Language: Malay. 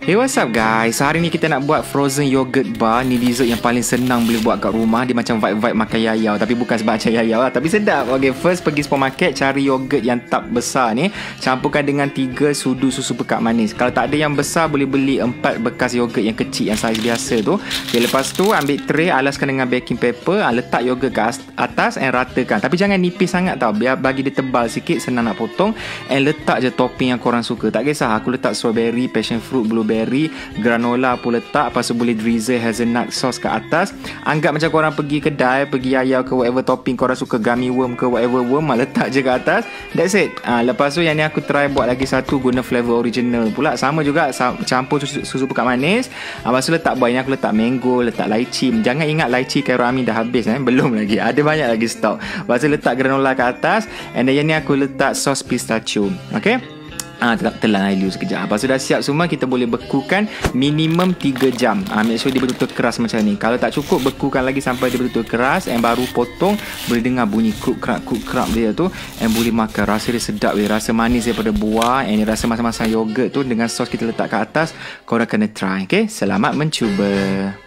Hey, what's up guys? Hari ni kita nak buat frozen yogurt bar. Ni dessert yang paling senang boleh buat kat rumah. Dia macam vibe-vibe makan yayau, tapi bukan sebab macam yayau lah, tapi sedap. Okay, first pergi supermarket, cari yogurt yang tub besar ni. Campurkan dengan 3 sudu susu pekat manis. Kalau tak ada yang besar, boleh beli 4 bekas yogurt yang kecil, yang saiz biasa tu. Okay, lepas tu ambil tray, alaskan dengan baking paper, letak yogurt ke atas and ratakan. Tapi jangan nipis sangat tau, biar bagi dia tebal sikit, senang nak potong. And letak je topping yang korang suka. Tak kisah, aku letak strawberry, passion fruit, blueberry, granola pun letak. Lepas tu boleh drizzle hazelnut sauce ke atas. Anggap macam korang pergi kedai, pergi yayau ke whatever topping korang suka, gummy worm ke whatever worm, letak je ke atas. That's it. Lepas tu yang ni aku try buat lagi satu, guna flavor original pula. Sama juga, campur susu pekat manis. Lepas tu letak buah. Yang aku letak mango, letak lychee. Jangan ingat lychee Cairo Amin dah habis, belum lagi, ada banyak lagi stok. Lepas tu letak granola ke atas. And then yang ni aku letak sos pistachio. Okay, telan air dulu sekejap. Lepas tu dah siap semua, kita boleh bekukan minimum 3 jam. Make sure dia betul-betul keras macam ni. Kalau tak cukup, bekukan lagi sampai dia betul-betul keras. And baru potong, boleh dengar bunyi kruk krap dia tu. And boleh makan. Rasa dia sedap dia. Rasa manis daripada buah. And rasa masam-masam yogurt tu dengan sos kita letak kat atas. Korang kena try. Okay, selamat mencuba.